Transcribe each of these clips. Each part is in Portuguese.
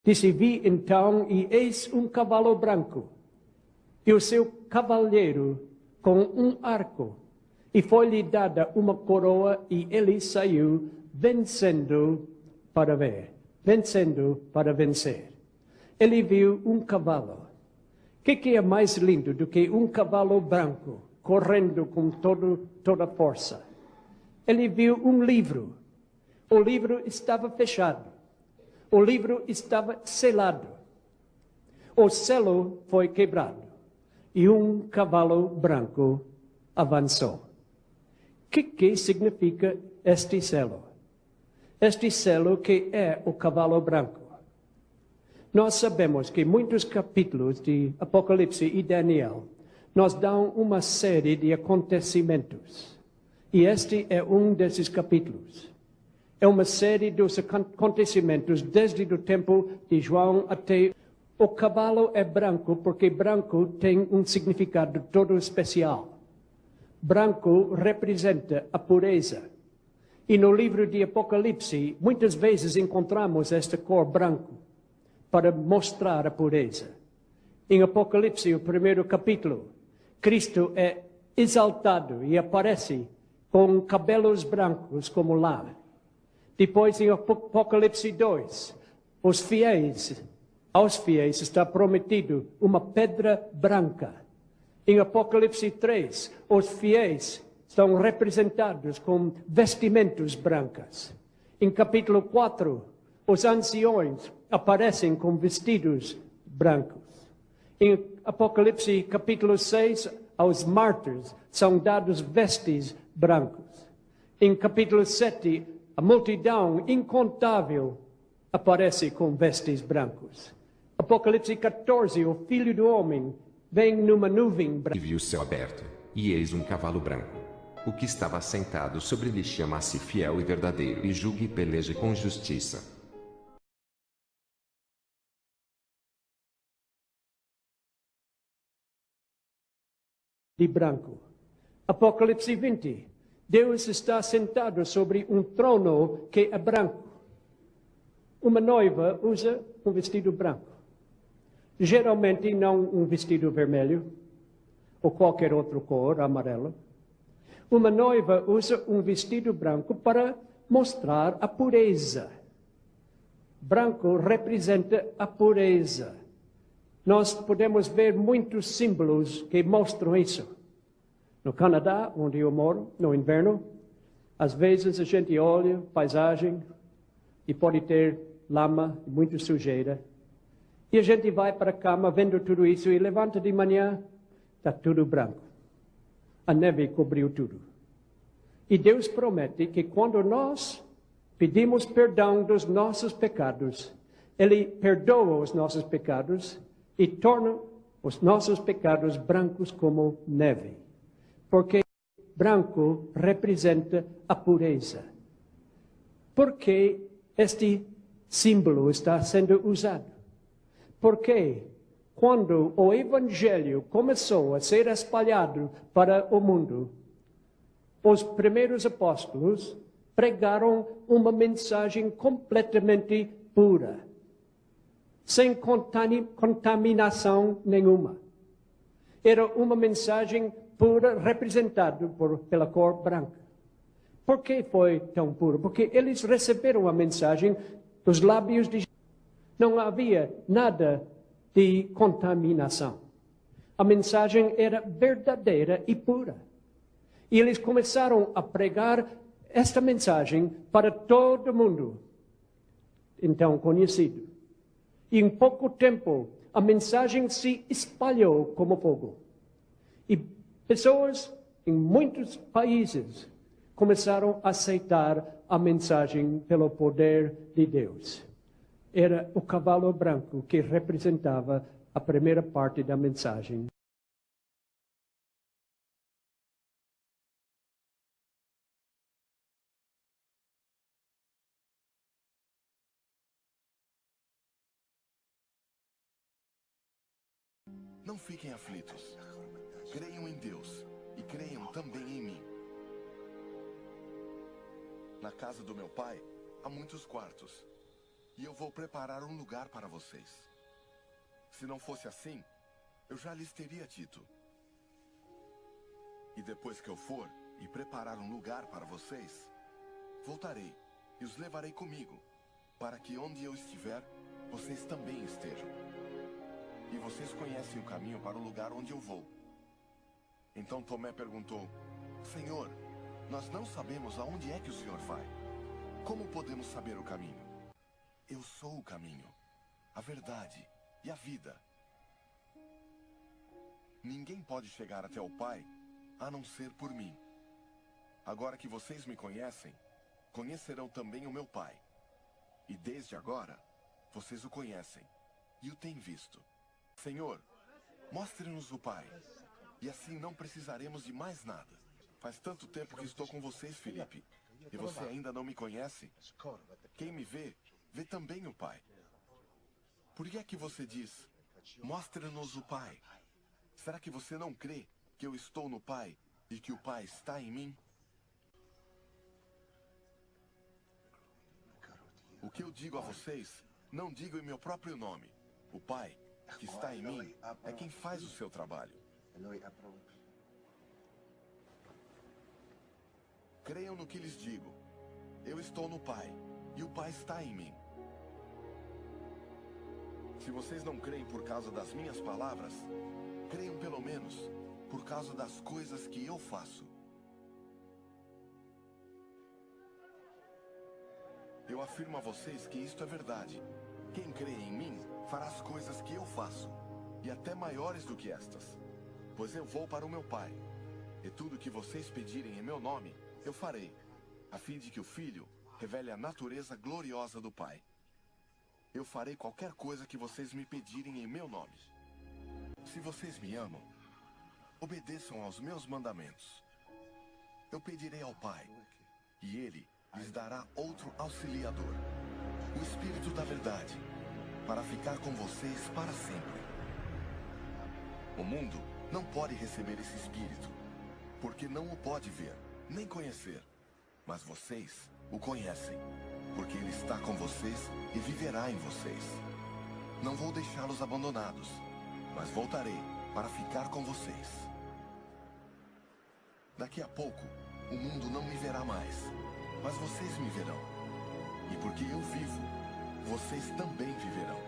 Disse: vi então, e eis cavalo branco, e o seu cavalheiro com arco, e foi-lhe dada uma coroa, e ele saiu vencendo para vencer. Ele viu cavalo. O que é mais lindo do que cavalo branco, correndo com toda a força? Ele viu livro. O livro estava fechado. O livro estava selado. O selo foi quebrado. E cavalo branco avançou. O que significa este selo? Este selo que é o cavalo branco. Nós sabemos que muitos capítulos de Apocalipse e Daniel nos dão uma série de acontecimentos. E este é desses capítulos. É uma série dos acontecimentos desde o tempo de João até... O cavalo é branco porque branco tem significado todo especial. Branco representa a pureza. E no livro de Apocalipse, muitas vezes encontramos esta cor branco para mostrar a pureza. Em Apocalipse, o primeiro capítulo, Cristo é exaltado e aparece com cabelos brancos como lã. Depois, em Apocalipse 2, aos fiéis está prometido uma pedra branca. Em Apocalipse 3, os fiéis estão representados com vestimentos brancas. Em capítulo 4, os anciões aparecem com vestidos brancos. Em Apocalipse capítulo 6, aos mártires são dados vestes brancos. Em capítulo 7, a multidão incontável aparece com vestes brancos. Apocalipse 14, o Filho do Homem vem numa nuvem branca. E viu o céu aberto, e eis cavalo branco. O que estava sentado sobre ele chama-se Fiel e Verdadeiro, e julga e peleja com justiça. De branco. Apocalipse 20. Deus está sentado sobre trono que é branco. Uma noiva usa vestido branco. Geralmente não vestido vermelho ou qualquer outra cor, amarelo. Uma noiva usa vestido branco para mostrar a pureza. Branco representa a pureza. Nós podemos ver muitos símbolos que mostram isso. No Canadá, onde eu moro, no inverno, às vezes a gente olha paisagem e pode ter lama, muita sujeira. E a gente vai para a cama vendo tudo isso e levanta de manhã, está tudo branco. A neve cobriu tudo. E Deus promete que quando nós pedimos perdão dos nossos pecados, Ele perdoa os nossos pecados e torna os nossos pecados brancos como neve. Porque branco representa a pureza. Por que este símbolo está sendo usado? Porque quando o Evangelho começou a ser espalhado para o mundo, os primeiros apóstolos pregaram uma mensagem completamente pura, sem contaminação nenhuma. Era uma mensagem pura, representada pela cor branca. Por que foi tão puro? Porque eles receberam a mensagem dos lábios de Jesus. Não havia nada de contaminação. A mensagem era verdadeira e pura. E eles começaram a pregar esta mensagem para todo mundo, então conhecido. E em pouco tempo, a mensagem se espalhou como fogo. E pessoas em muitos países começaram a aceitar a mensagem pelo poder de Deus. Era o cavalo branco que representava a primeira parte da mensagem. Não fiquem aflitos. Creiam em Deus e creiam também em mim. Na casa do meu pai há muitos quartos. e eu vou preparar um lugar para vocês. Se não fosse assim, eu já lhes teria dito. E depois que eu for e preparar um lugar para vocês, voltarei e os levarei comigo, para que onde eu estiver, vocês também estejam. E vocês conhecem o caminho para o lugar onde eu vou. Então Tomé perguntou: Senhor, nós não sabemos aonde é que o Senhor vai. Como podemos saber o caminho? Eu sou o caminho, a verdade e a vida. Ninguém pode chegar até o Pai a não ser por mim. Agora que vocês me conhecem, conhecerão também o meu Pai. E desde agora, vocês o conhecem e o têm visto. Senhor, mostre-nos o Pai, e assim não precisaremos de mais nada. Faz tanto tempo que estou com vocês, Felipe, e você ainda não me conhece? Quem me vê, vê também o Pai. Por que é que você diz, mostre-nos o Pai? Será que você não crê que eu estou no Pai e que o Pai está em mim? O que eu digo a vocês, não digo em meu próprio nome. O Pai, que está em mim, é quem faz o seu trabalho. Creiam no que lhes digo. Eu estou no Pai, e o Pai está em mim. Se vocês não creem por causa das minhas palavras, creiam pelo menos por causa das coisas que eu faço. Eu afirmo a vocês que isto é verdade. Quem crê em mim fará as coisas que eu faço, e até maiores do que estas. Pois eu vou para o meu Pai, e tudo que vocês pedirem em meu nome, eu farei, a fim de que o Filho revele a natureza gloriosa do Pai. Eu farei qualquer coisa que vocês me pedirem em meu nome. Se vocês me amam, obedeçam aos meus mandamentos. Eu pedirei ao Pai, e Ele lhes dará outro auxiliador, o Espírito da Verdade, para ficar com vocês para sempre. O mundo não pode receber esse Espírito, porque não o pode ver, nem conhecer. Mas vocês o conhecem, porque Ele está com vocês e viverá em vocês. Não vou deixá-los abandonados, mas voltarei para ficar com vocês. Daqui a pouco, o mundo não me verá mais, mas vocês me verão. E porque eu vivo, vocês também viverão.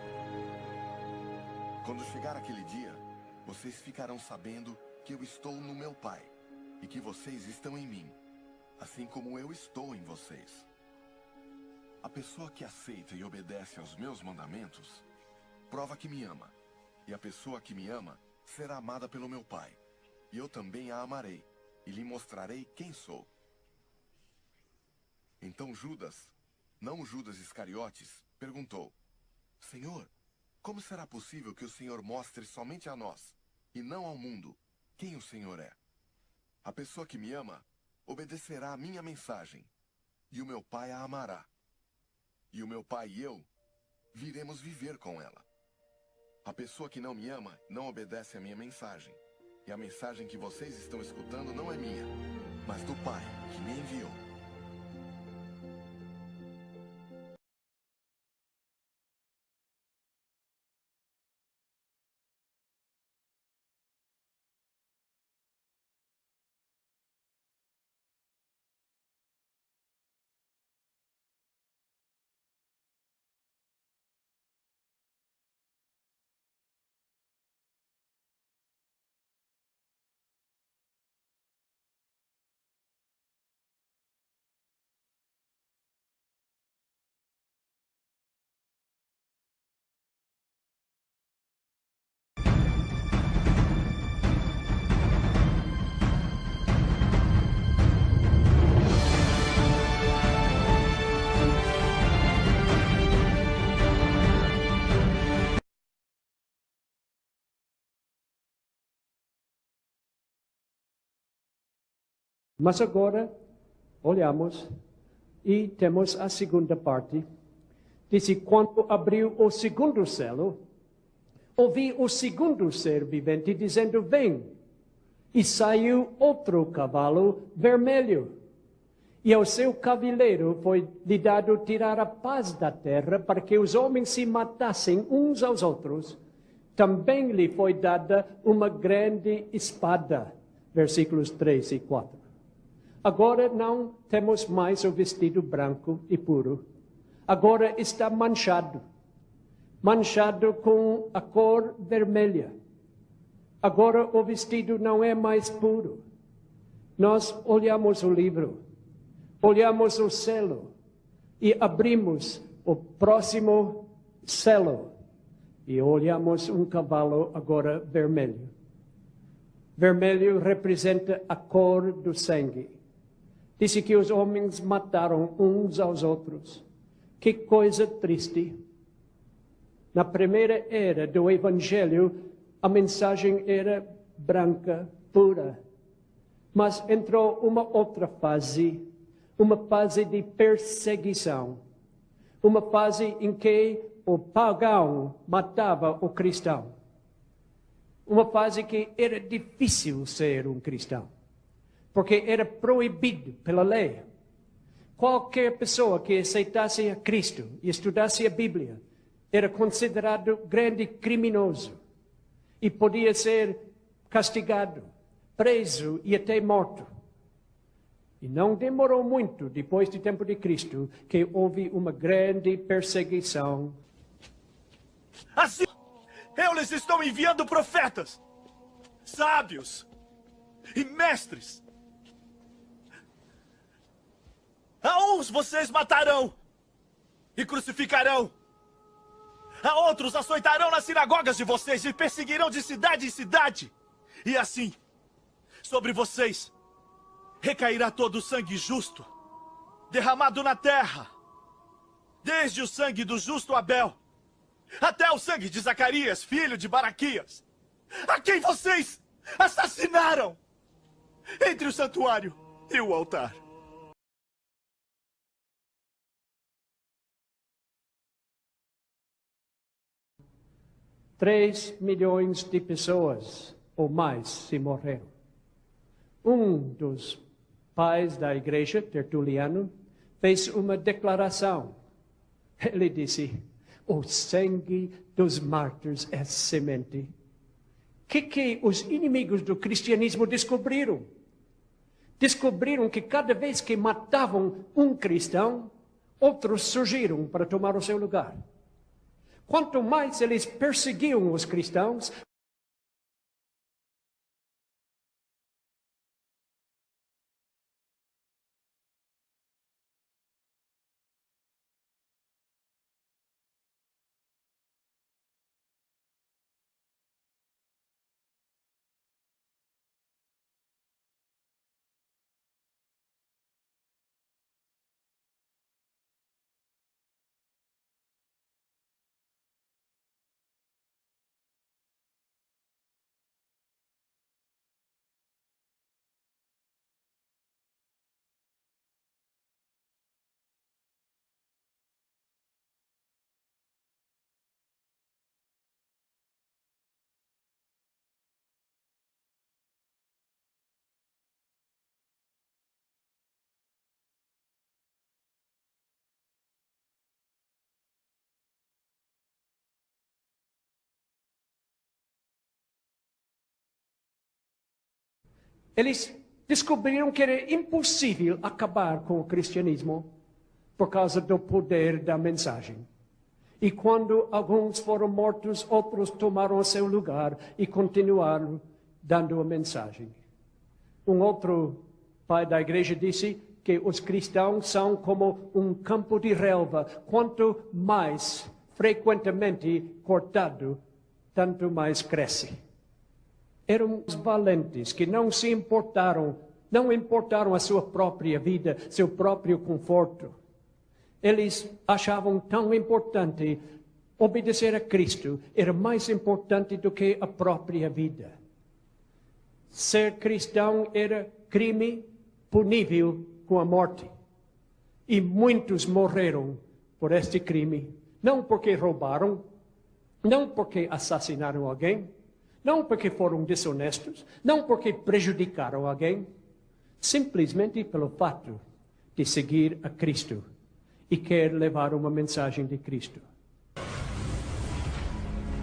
Quando chegar aquele dia, vocês ficarão sabendo que eu estou no meu Pai, e que vocês estão em mim, assim como eu estou em vocês. A pessoa que aceita e obedece aos meus mandamentos, prova que me ama. E a pessoa que me ama será amada pelo meu Pai. E eu também a amarei, e lhe mostrarei quem sou. Então Judas, não Judas Iscariotes, perguntou: Senhor, como será possível que o Senhor mostre somente a nós, e não ao mundo, quem o Senhor é? A pessoa que me ama obedecerá a minha mensagem, e o meu Pai a amará. E o meu Pai e eu viremos viver com ela. A pessoa que não me ama não obedece a minha mensagem. E a mensagem que vocês estão escutando não é minha, mas do Pai que me enviou. Mas agora, olhamos e temos a segunda parte. Diz: quando abriu o segundo selo, ouvi o segundo ser vivente dizendo: vem. E saiu outro cavalo vermelho. E ao seu cavaleiro foi lhe dado tirar a paz da terra para que os homens se matassem uns aos outros. Também lhe foi dada uma grande espada. Versículos 3 e 4. Agora não temos mais o vestido branco e puro. Agora está manchado. Manchado com a cor vermelha. Agora o vestido não é mais puro. Nós olhamos o livro, olhamos o selo e abrimos o próximo selo e olhamos um cavalo agora vermelho. Vermelho representa a cor do sangue. Disse que os homens mataram uns aos outros. Que coisa triste. Na primeira era do Evangelho, a mensagem era branca, pura. Mas entrou uma outra fase, uma fase de perseguição. Uma fase em que o pagão matava o cristão. Uma fase que era difícil ser um cristão, porque era proibido pela lei. Qualquer pessoa que aceitasse a Cristo e estudasse a Bíblia era considerado grande criminoso e podia ser castigado, preso e até morto. E não demorou muito, depois do tempo de Cristo, que houve uma grande perseguição. Assim, eu lhes estou enviando profetas, sábios e mestres. A uns vocês matarão e crucificarão. A outros açoitarão nas sinagogas de vocês e perseguirão de cidade em cidade. E assim, sobre vocês, recairá todo o sangue justo, derramado na terra. Desde o sangue do justo Abel, até o sangue de Zacarias, filho de Baraquias, a quem vocês assassinaram entre o santuário e o altar. Três milhões de pessoas ou mais se morreram. Um dos pais da igreja, Tertuliano, fez uma declaração. Ele disse: o sangue dos mártires é semente. Que os inimigos do cristianismo descobriram? Descobriram que cada vez que matavam um cristão, outros surgiram para tomar o seu lugar. Quanto mais eles perseguiam os cristãos, eles descobriram que era impossível acabar com o cristianismo por causa do poder da mensagem. E quando alguns foram mortos, outros tomaram o seu lugar e continuaram dando a mensagem. Um outro pai da igreja disse que os cristãos são como um campo de relva. Quanto mais frequentemente cortado, tanto mais cresce. Eram os valentes que não importaram a sua própria vida, seu próprio conforto. Eles achavam tão importante obedecer a Cristo, era mais importante do que a própria vida. Ser cristão era crime punível com a morte. E muitos morreram por este crime, não porque roubaram, não porque assassinaram alguém, não porque foram desonestos, não porque prejudicaram alguém, simplesmente pelo fato de seguir a Cristo e quer levar uma mensagem de Cristo.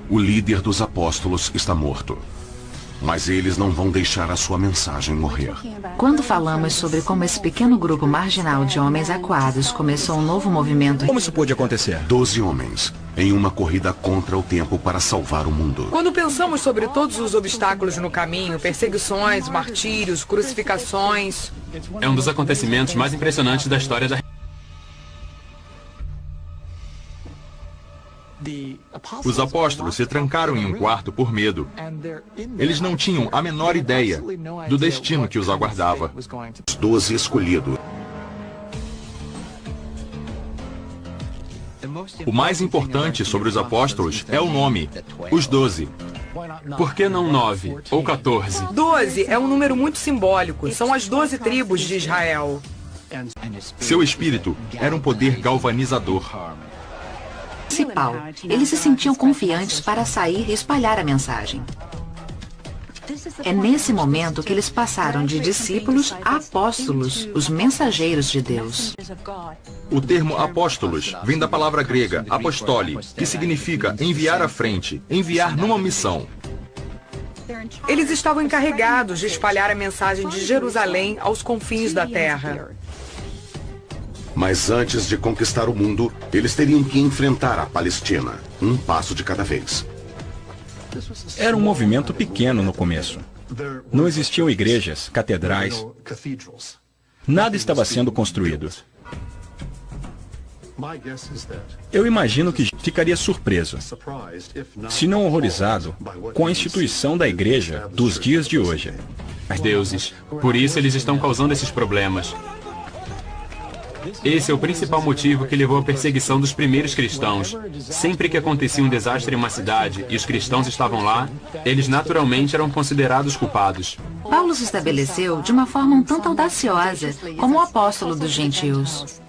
O líder dos apóstolos está morto. Mas eles não vão deixar a sua mensagem morrer. Quando falamos sobre como esse pequeno grupo marginal de homens acuados começou um novo movimento... Como isso pôde acontecer? 12 homens, em uma corrida contra o tempo para salvar o mundo. Quando pensamos sobre todos os obstáculos no caminho, perseguições, martírios, crucificações... É um dos acontecimentos mais impressionantes da história da... Os apóstolos se trancaram em um quarto por medo. Eles não tinham a menor ideia do destino que os aguardava. Os 12 escolhidos. O mais importante sobre os apóstolos é o nome, os 12. Por que não 9 ou 14? 12 é um número muito simbólico. São as 12 tribos de Israel. Seu espírito era um poder galvanizador. Principal. Eles se sentiam confiantes para sair e espalhar a mensagem. É nesse momento que eles passaram de discípulos a apóstolos, os mensageiros de Deus. O termo apóstolos vem da palavra grega apostoli, que significa enviar à frente, enviar numa missão. Eles estavam encarregados de espalhar a mensagem de Jerusalém aos confins da terra. Mas antes de conquistar o mundo, eles teriam que enfrentar a Palestina, um passo de cada vez. Era um movimento pequeno no começo. Não existiam igrejas, catedrais. Nada estava sendo construído. Eu imagino que ficaria surpreso, se não horrorizado, com a instituição da igreja dos dias de hoje. Mas deuses, por isso eles estão causando esses problemas. Esse é o principal motivo que levou à perseguição dos primeiros cristãos. Sempre que acontecia um desastre em uma cidade e os cristãos estavam lá, eles naturalmente eram considerados culpados. Paulo se estabeleceu de uma forma um tanto audaciosa como o apóstolo dos gentios.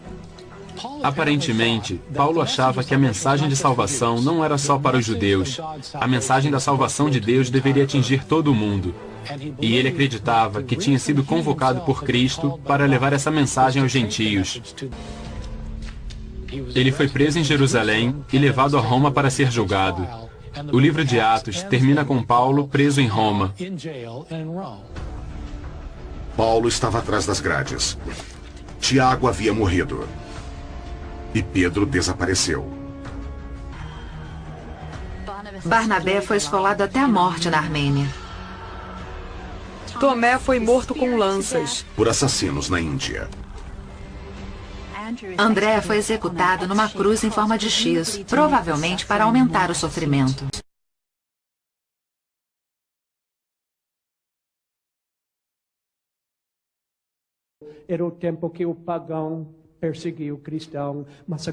Aparentemente, Paulo achava que a mensagem de salvação não era só para os judeus. A mensagem da salvação de Deus deveria atingir todo o mundo. E ele acreditava que tinha sido convocado por Cristo para levar essa mensagem aos gentios. Ele foi preso em Jerusalém e levado a Roma para ser julgado. O livro de Atos termina com Paulo preso em Roma. Paulo estava atrás das grades. Tiago havia morrido. E Pedro desapareceu. Barnabé foi esfolado até a morte na Armênia. Tomé foi morto com lanças. Por assassinos na Índia. André foi executado numa cruz em forma de X, provavelmente para aumentar o sofrimento. Era o tempo que o pagão perseguiu o cristão, mas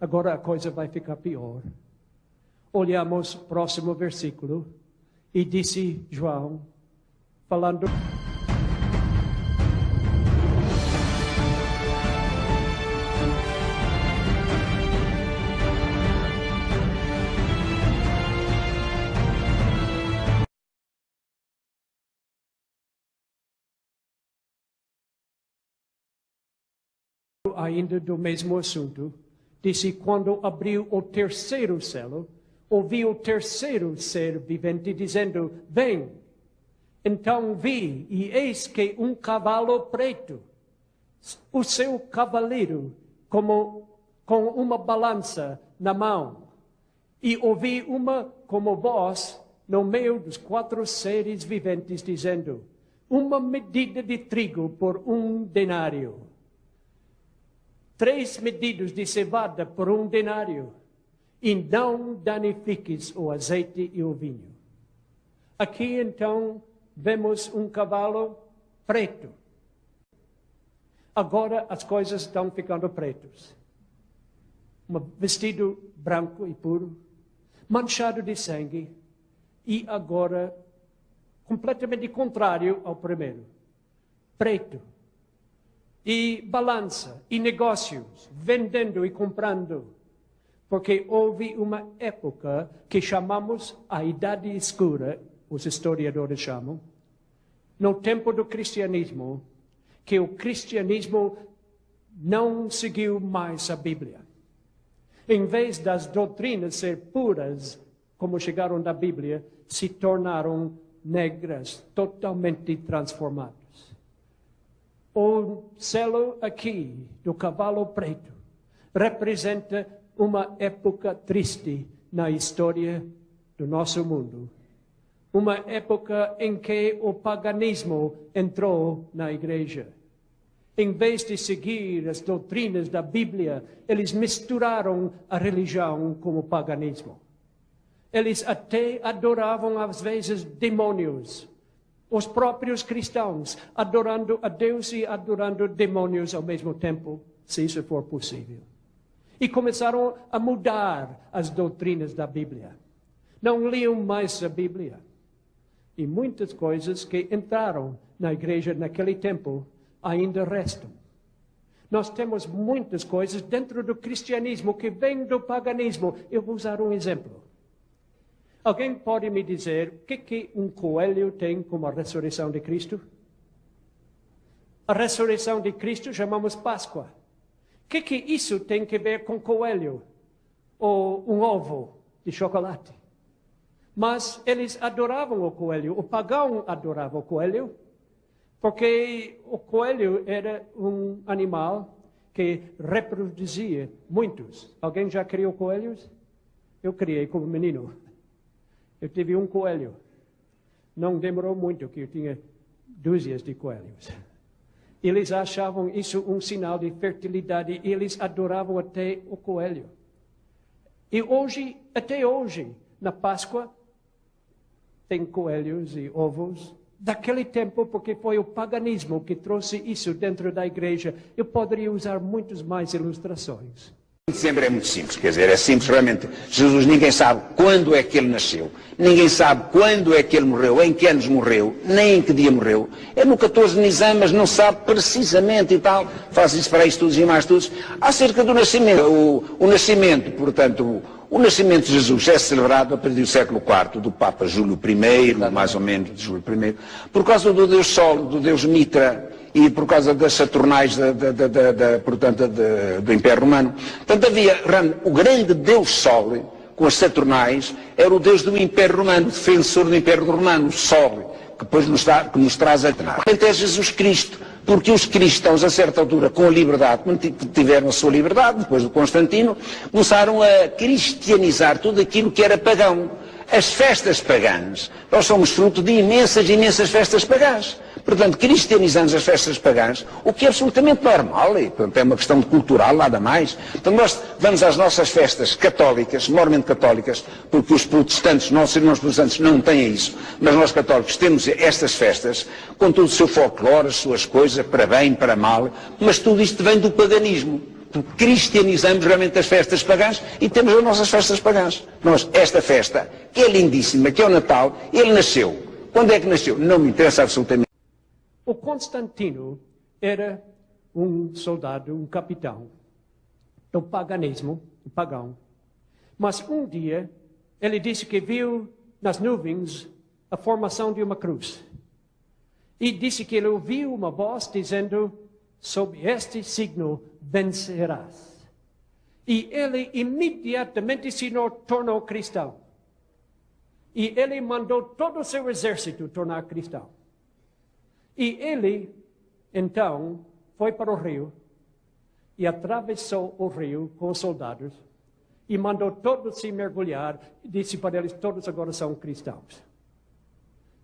agora a coisa vai ficar pior. Olhamos o próximo versículo e disse João, falando... Ainda do mesmo assunto, disse, quando abriu o terceiro selo, ouvi o terceiro ser vivente dizendo, vem. Então vi, e eis que um cavalo preto, o seu cavaleiro com uma balança na mão, e ouvi uma como voz no meio dos 4 seres viventes dizendo, uma medida de trigo por 1 denário. 3 medidas de cevada por 1 denário, e não danifiques o azeite e o vinho. Aqui então vemos um cavalo preto. Agora as coisas estão ficando pretas. Um vestido branco e puro, manchado de sangue, e agora completamente contrário ao primeiro. Preto. E balança, e negócios, vendendo e comprando. Porque houve uma época que chamamos a Idade Escura, os historiadores chamam, no tempo do cristianismo, que o cristianismo não seguiu mais a Bíblia. Em vez das doutrinas ser puras, como chegaram da Bíblia, se tornaram negras, totalmente transformadas. O selo aqui do cavalo preto representa uma época triste na história do nosso mundo. Uma época em que o paganismo entrou na igreja. Em vez de seguir as doutrinas da Bíblia, eles misturaram a religião com o paganismo. Eles até adoravam, às vezes, demônios. Os próprios cristãos adorando a Deus e adorando demônios ao mesmo tempo, se isso for possível. E começaram a mudar as doutrinas da Bíblia. Não liam mais a Bíblia. E muitas coisas que entraram na igreja naquele tempo ainda restam. Nós temos muitas coisas dentro do cristianismo que vêm do paganismo. Eu vou usar um exemplo. Alguém pode me dizer o que um coelho tem com a ressurreição de Cristo? A ressurreição de Cristo chamamos Páscoa. O que isso tem a ver com coelho? Ou um ovo de chocolate? Mas eles adoravam o coelho. O pagão adorava o coelho, porque o coelho era um animal que reproduzia muitos. Alguém já criou coelhos? Eu criei como menino. Eu tive um coelho. Não demorou muito que eu tinha dúzias de coelhos. Eles achavam isso um sinal de fertilidade e eles adoravam até o coelho. E hoje, até hoje, na Páscoa, tem coelhos e ovos. Daquele tempo, porque foi o paganismo que trouxe isso dentro da igreja. Eu poderia usar muitas mais ilustrações. Dezembro é muito simples, quer dizer, é simples realmente. Jesus, ninguém sabe quando é que ele nasceu, ninguém sabe quando é que ele morreu, em que anos morreu, nem em que dia morreu. É no 14 de Nisan, mas não sabe precisamente e tal. Faz isso para estudos e mais estudos. Acerca do nascimento, o nascimento, portanto, o nascimento de Jesus é celebrado a partir do século IV, do Papa Júlio I, mais ou menos, de Júlio I, por causa do Deus Sol, do Deus Mitra, e por causa das Saturnais do Império Romano. Portanto, havia o grande Deus Sol, com as Saturnais, era o Deus do Império Romano, o defensor do Império Romano, o Sol, que depois nos traz a Atena. É Jesus Cristo, porque os cristãos, a certa altura, com a liberdade, tiveram a sua liberdade, depois do Constantino, começaram a cristianizar tudo aquilo que era pagão. As festas pagãs, nós somos fruto de imensas festas pagãs. Portanto, cristianizamos as festas pagãs, o que é absolutamente normal, e portanto, é uma questão cultural, nada mais. Portanto, nós vamos às nossas festas católicas, mormente católicas, porque os protestantes, nossos irmãos protestantes, não têm isso, mas nós católicos temos estas festas, com todo o seu folclore, as suas coisas, para bem, para mal, mas tudo isto vem do paganismo. Cristianizamos realmente as festas pagãs e temos as nossas festas pagãs. Nós, esta festa, que é lindíssima, que é o Natal, ele nasceu. Quando é que nasceu? Não me interessa absolutamente. O Constantino era um soldado, um capitão do paganismo, um pagão. Mas um dia, ele disse que viu nas nuvens a formação de uma cruz. E disse que ele ouviu uma voz dizendo: sob este signo vencerás. E ele imediatamente se tornou cristão. E ele mandou todo o seu exército tornar cristão. E ele, então, foi para o rio e atravessou o rio com os soldados e mandou todos se mergulhar e disse para eles: todos agora são cristãos.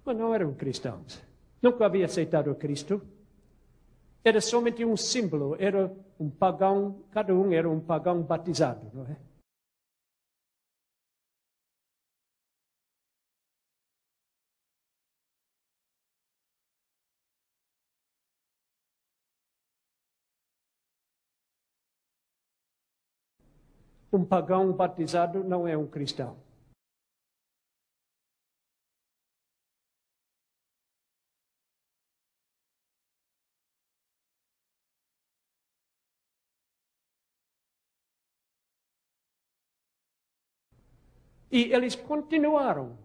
Mas não eram cristãos. Nunca havia aceitado Cristo. Era somente um símbolo, era um pagão, cada um era um pagão batizado, não é? Um pagão batizado não é um cristão. E eles continuaram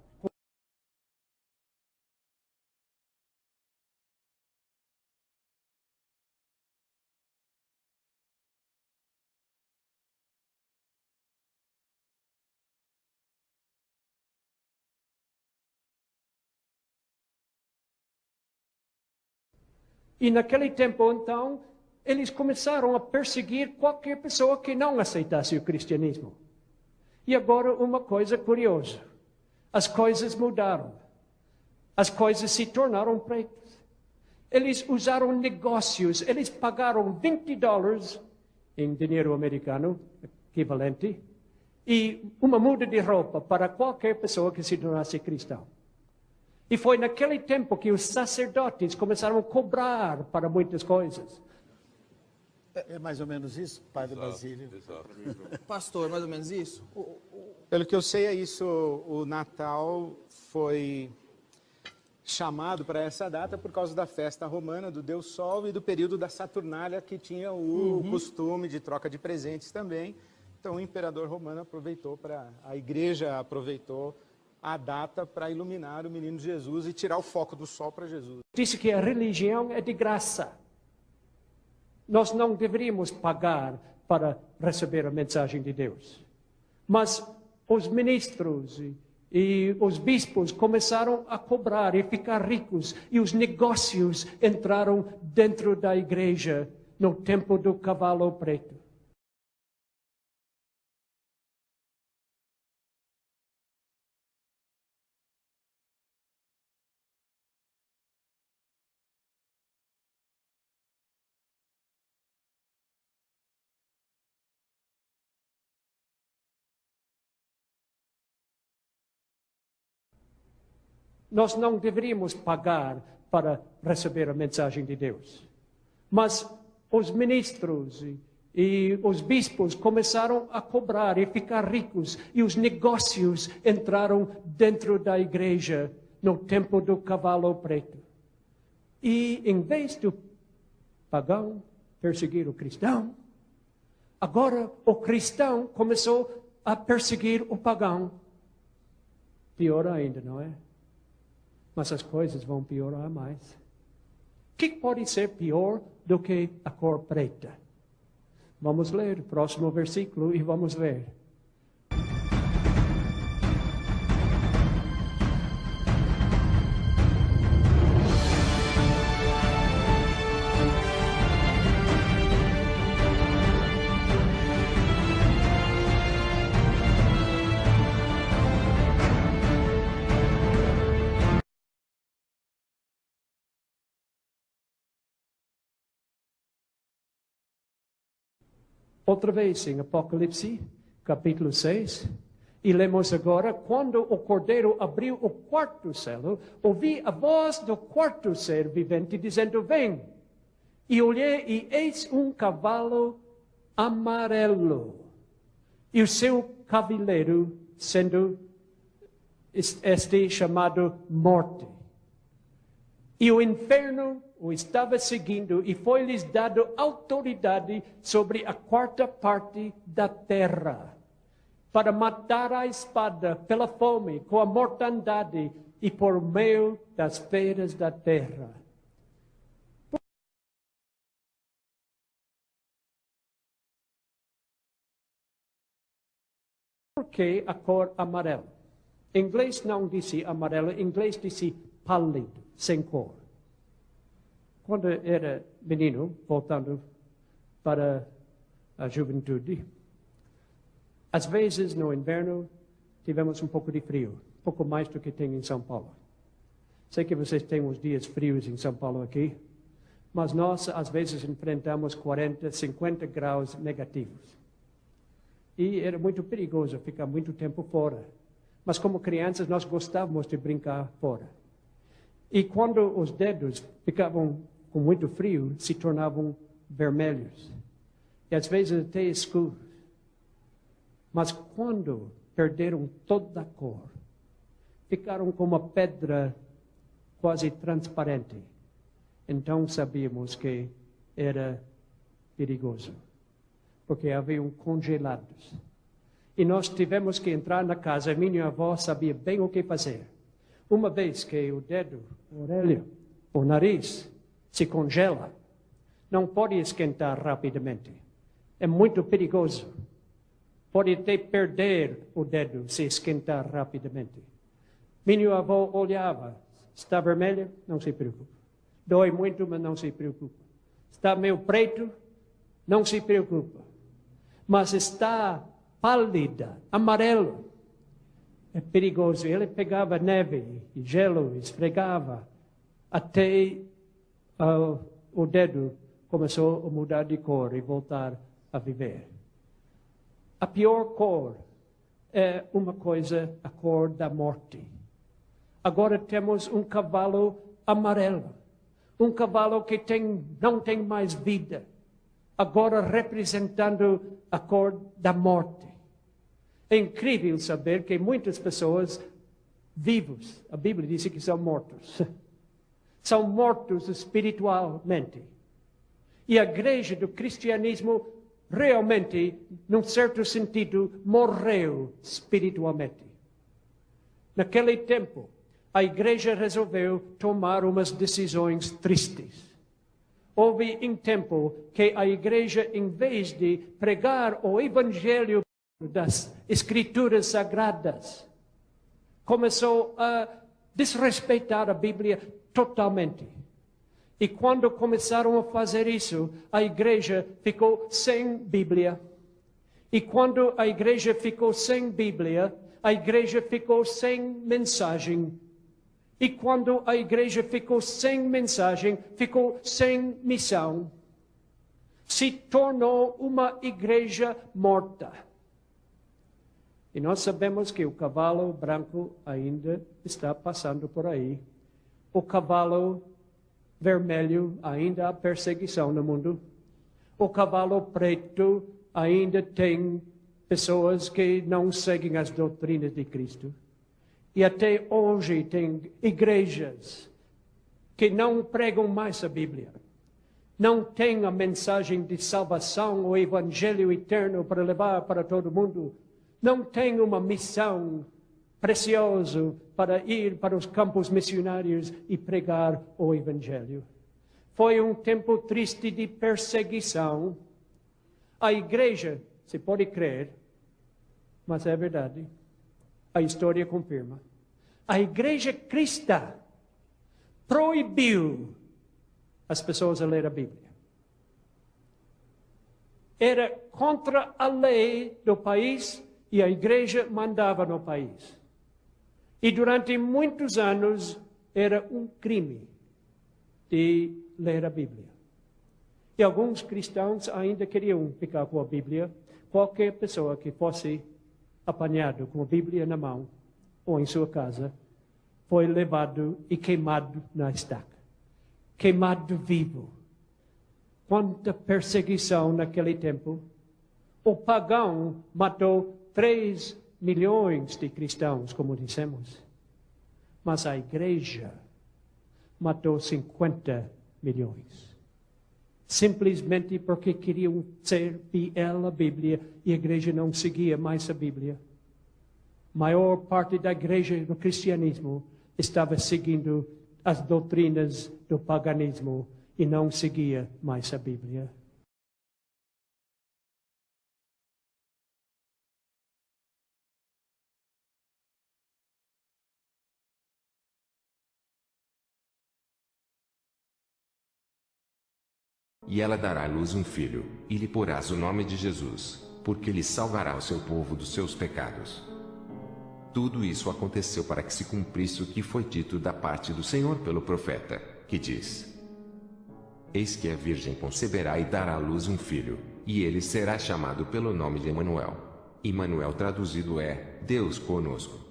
E naquele tempo, então, eles começaram a perseguir qualquer pessoa que não aceitasse o cristianismo. E agora, uma coisa curiosa. As coisas mudaram. As coisas se tornaram pretas. Eles usaram negócios. Eles pagaram $20 em dinheiro americano, equivalente, e uma muda de roupa para qualquer pessoa que se tornasse cristão. E foi naquele tempo que os sacerdotes começaram a cobrar para muitas coisas. É mais ou menos isso, Padre Basílio? Pastor, mais ou menos isso? Pelo que eu sei é isso, o Natal foi chamado para essa data por causa da festa romana do Deus Sol e do período da Saturnália, que tinha o costume de troca de presentes também. Então o imperador romano aproveitou a igreja aproveitou a data para iluminar o menino Jesus e tirar o foco do sol para Jesus. Disse que a religião é de graça. Nós não deveríamos pagar para receber a mensagem de Deus. Mas os ministros e os bispos começaram a cobrar e ficar ricos. E os negócios entraram dentro da igreja no tempo do cavalo preto. Nós não deveríamos pagar para receber a mensagem de Deus. Mas os ministros e os bispos começaram a cobrar e ficar ricos. E os negócios entraram dentro da igreja no tempo do cavalo preto. E em vez do pagão perseguir o cristão, agora o cristão começou a perseguir o pagão. Pior ainda, não é? Mas as coisas vão piorar mais. O que pode ser pior do que a cor preta? Vamos ler o próximo versículo e vamos ver. Outra vez em Apocalipse, capítulo 6, e lemos agora, quando o Cordeiro abriu o quarto selo, ouvi a voz do quarto ser vivente dizendo, vem. E olhei e eis um cavalo amarelo, e o seu cavaleiro sendo chamado Morte. E o inferno o estava seguindo e foi-lhes dado autoridade sobre a quarta parte da terra, para matar a espada pela fome, com a mortandade e por meio das feras da terra. Por que a cor amarela? Em inglês não disse amarelo, em inglês disse pálido, sem cor. Quando era menino, voltando para a juventude, às vezes no inverno tivemos um pouco de frio, um pouco mais do que tem em São Paulo. Sei que vocês têm uns dias frios em São Paulo aqui, mas nós às vezes enfrentamos 40, 50 graus negativos. E era muito perigoso ficar muito tempo fora. Mas como crianças nós gostávamos de brincar fora. E quando os dedos ficavam com muito frio, se tornavam vermelhos. E às vezes até escuros. Mas quando perderam toda a cor, ficaram como uma pedra quase transparente. Então sabíamos que era perigoso. Porque haviam congelados. E nós tivemos que entrar na casa. Minha avó sabia bem o que fazer. Uma vez que o dedo, a orelha, o nariz se congela, não pode esquentar rapidamente. É muito perigoso. Pode até perder o dedo se esquentar rapidamente. Minha avó olhava, está vermelha? Não se preocupe. Dói muito, mas não se preocupa. Está meio preto, não se preocupa. Mas está pálida, amarelo. É perigoso. Ele pegava neve e gelo, esfregava, até o dedo começou a mudar de cor e voltar a viver. A pior cor é uma coisa, a cor da morte. Agora temos um cavalo amarelo. Um cavalo que não tem mais vida. Agora representando a cor da morte. É incrível saber que muitas pessoas vivos, a Bíblia diz que são mortos. São mortos espiritualmente. E a igreja do cristianismo realmente, num certo sentido, morreu espiritualmente. Naquele tempo, a igreja resolveu tomar umas decisões tristes. Houve um tempo que a igreja, em vez de pregar o evangelho das escrituras sagradas, começou a desrespeitar a Bíblia totalmente. E quando começaram a fazer isso, a igreja ficou sem Bíblia. E quando a igreja ficou sem Bíblia, a igreja ficou sem mensagem. E quando a igreja ficou sem mensagem, ficou sem missão. Se tornou uma igreja morta. E nós sabemos que o cavalo branco ainda está passando por aí. O cavalo vermelho ainda há perseguição no mundo. O cavalo preto ainda tem pessoas que não seguem as doutrinas de Cristo. E até hoje tem igrejas que não pregam mais a Bíblia. Não têm a mensagem de salvação, o evangelho eterno para levar para todo mundo. Não tem uma missão preciosa para ir para os campos missionários e pregar o evangelho. Foi um tempo triste de perseguição. A igreja, se pode crer, mas é verdade. A história confirma. A igreja cristã proibiu as pessoas a ler a Bíblia. Era contra a lei do país e a igreja mandava no país. E durante muitos anos era um crime de ler a Bíblia. E alguns cristãos ainda queriam ficar com a Bíblia. Qualquer pessoa que fosse apanhado com a Bíblia na mão ou em sua casa foi levado e queimado na estaca. Queimado vivo. Quanta perseguição naquele tempo. O pagão matou 3 milhões de cristãos, como dissemos. Mas a igreja matou 50 milhões. Simplesmente porque queriam ser fiel à Bíblia e a igreja não seguia mais a Bíblia. A maior parte da igreja do cristianismo estava seguindo as doutrinas do paganismo e não seguia mais a Bíblia. E ela dará à luz um filho, e lhe porás o nome de Jesus, porque ele salvará o seu povo dos seus pecados. Tudo isso aconteceu para que se cumprisse o que foi dito da parte do Senhor pelo profeta, que diz: Eis que a virgem conceberá e dará à luz um filho, e ele será chamado pelo nome de Emanuel. Emanuel traduzido é, Deus conosco.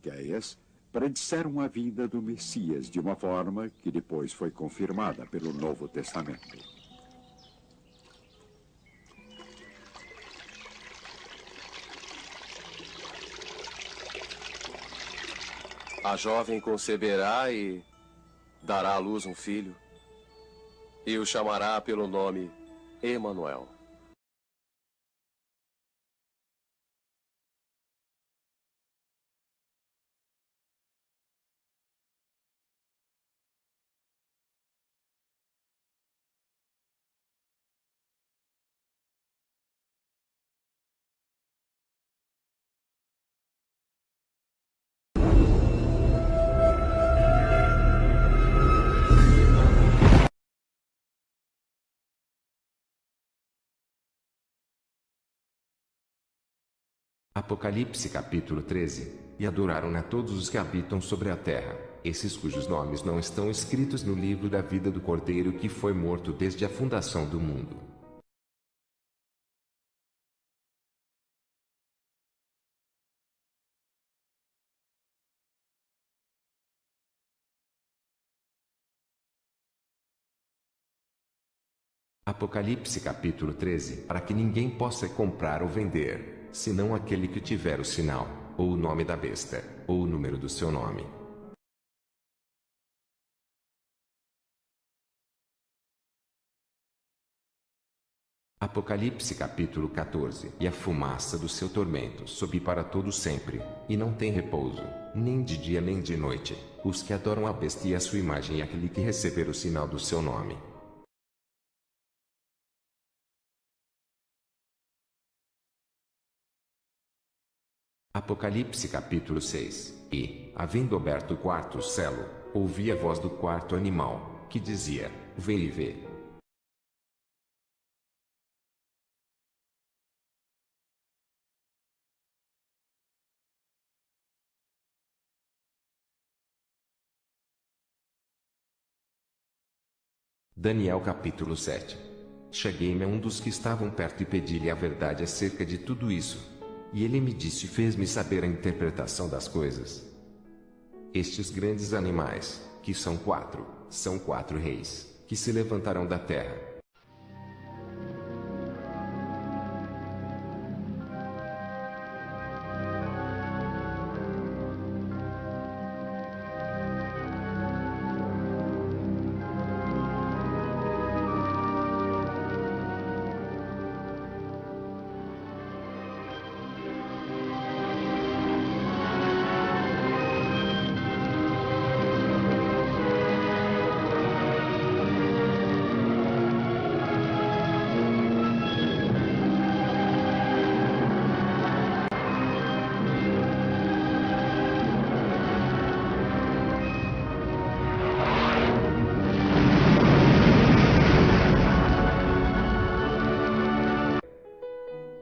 Miqueias predisseram a vinda do Messias de uma forma que depois foi confirmada pelo Novo Testamento. A jovem conceberá e dará à luz um filho, e o chamará pelo nome Emanuel. Apocalipse capítulo 13. E adoraram a todos os que habitam sobre a terra, esses cujos nomes não estão escritos no livro da vida do Cordeiro que foi morto desde a fundação do mundo. Apocalipse capítulo 13. Para que ninguém possa comprar ou vender, senão aquele que tiver o sinal, ou o nome da besta, ou o número do seu nome. Apocalipse capítulo 14. E a fumaça do seu tormento sobe para todo sempre, e não tem repouso, nem de dia nem de noite, os que adoram a besta e a sua imagem e aquele que receber o sinal do seu nome. Apocalipse capítulo 6. E, havendo aberto o quarto selo, ouvi a voz do quarto animal, que dizia: Vem e vê. Daniel capítulo 7. Cheguei-me a um dos que estavam perto e pedi-lhe a verdade acerca de tudo isso. E ele me disse e fez-me saber a interpretação das coisas. Estes grandes animais, que são quatro reis, que se levantarão da terra.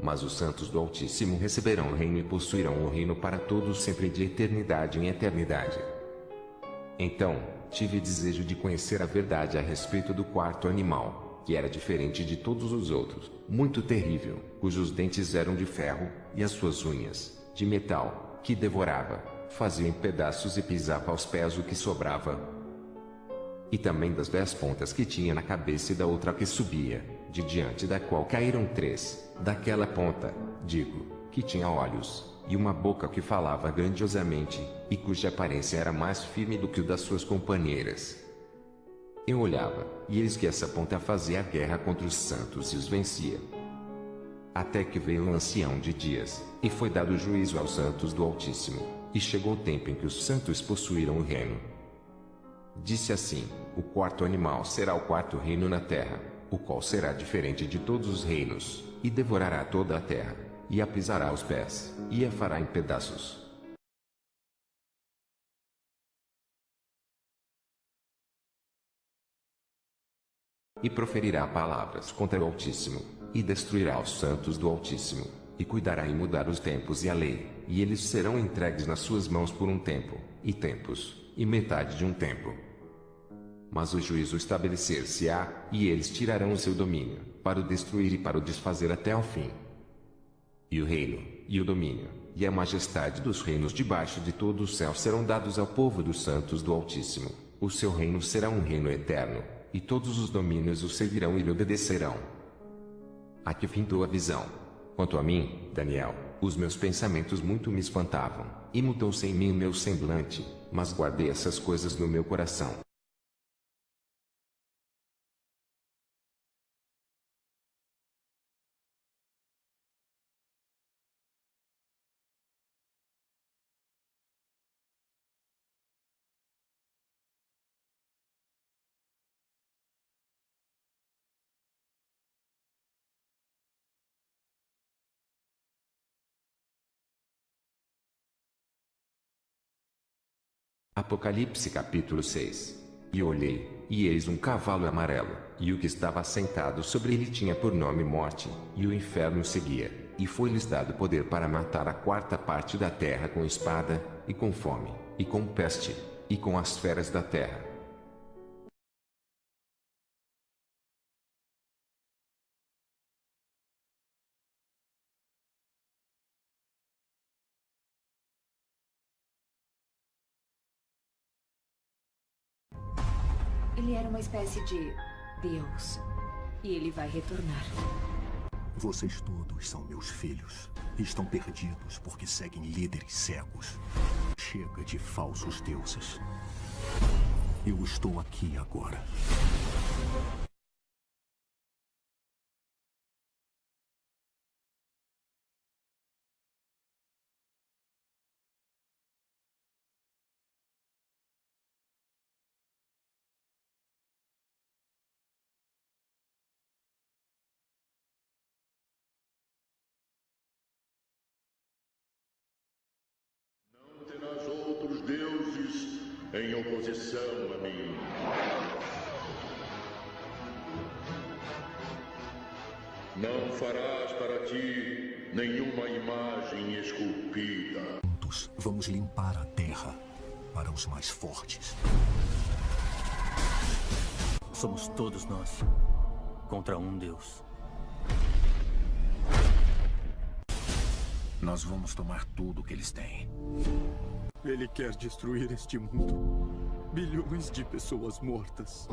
Mas os santos do Altíssimo receberão o reino e possuirão o reino para todos sempre de eternidade em eternidade. Então, tive desejo de conhecer a verdade a respeito do quarto animal, que era diferente de todos os outros, muito terrível, cujos dentes eram de ferro, e as suas unhas, de metal, que devorava, fazia em pedaços e pisava aos pés o que sobrava. E também das 10 pontas que tinha na cabeça e da outra que subia, de diante da qual caíram 3, daquela ponta, digo, que tinha olhos, e uma boca que falava grandiosamente, e cuja aparência era mais firme do que o das suas companheiras. Eu olhava, e eis que essa ponta fazia guerra contra os santos e os vencia. Até que veio o ancião de dias, e foi dado juízo aos santos do Altíssimo, e chegou o tempo em que os santos possuíram o reino. Disse assim: o quarto animal será o quarto reino na terra, o qual será diferente de todos os reinos, e devorará toda a terra, e a pisará aos pés, e a fará em pedaços. E proferirá palavras contra o Altíssimo, e destruirá os santos do Altíssimo, e cuidará em mudar os tempos e a lei, e eles serão entregues nas suas mãos por um tempo, e tempos, e metade de um tempo. Mas o juízo estabelecer-se-á, e eles tirarão o seu domínio, para o destruir e para o desfazer até ao fim. E o reino, e o domínio, e a majestade dos reinos debaixo de todo o céu serão dados ao povo dos santos do Altíssimo. O seu reino será um reino eterno, e todos os domínios o servirão e lhe obedecerão. Aqui findou a visão. Quanto a mim, Daniel, os meus pensamentos muito me espantavam, e mudou-se em mim o meu semblante, mas guardei essas coisas no meu coração. Apocalipse capítulo 6. E olhei, e eis um cavalo amarelo, e o que estava sentado sobre ele tinha por nome Morte, e o inferno seguia, E foi-lhes dado poder para matar a quarta parte da terra com espada, e com fome, e com peste, e com as feras da terra. Ele era uma espécie de Deus. E ele vai retornar. Vocês todos são meus filhos. E estão perdidos porque seguem líderes cegos. Chega de falsos deuses. Eu estou aqui agora. Terás outros deuses em oposição a mim. Não farás para ti nenhuma imagem esculpida. Juntos vamos limpar a terra para os mais fortes. Somos todos nós contra um Deus. Nós vamos tomar tudo que eles têm. Ele quer destruir este mundo. Bilhões de pessoas mortas.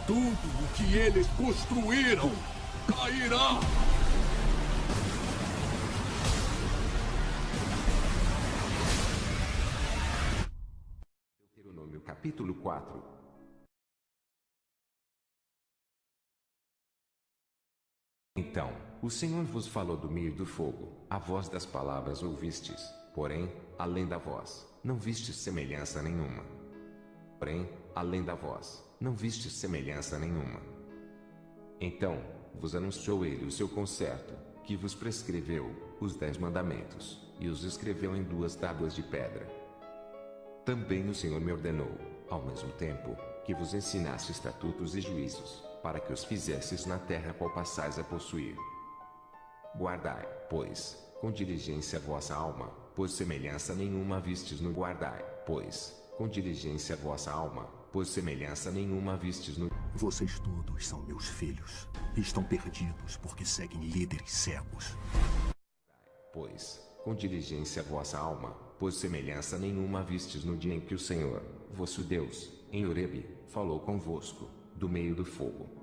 Tudo o que eles construíram cairá. Deuteronômio capítulo 4. Então, o Senhor vos falou do meio do fogo, a voz das palavras ouvistes, porém, além da voz, não vistes semelhança nenhuma. Porém, além da voz, não vistes semelhança nenhuma. Então, vos anunciou ele o seu concerto, que vos prescreveu, os 10 mandamentos, e os escreveu em 2 tábuas de pedra. Também o Senhor me ordenou, ao mesmo tempo, que vos ensinasse estatutos e juízos, para que os fizesses na terra qual passais a possuir. Guardai, pois, com diligência a vossa alma, pois semelhança nenhuma vistes no guardai, pois, com diligência a vossa alma, pois semelhança nenhuma vistes no... Vocês todos são meus filhos. E estão perdidos porque seguem líderes cegos. Pois, com diligência a vossa alma, pois semelhança nenhuma vistes no dia em que o Senhor, vosso Deus, em Horebe, falou convosco, do meio do fogo.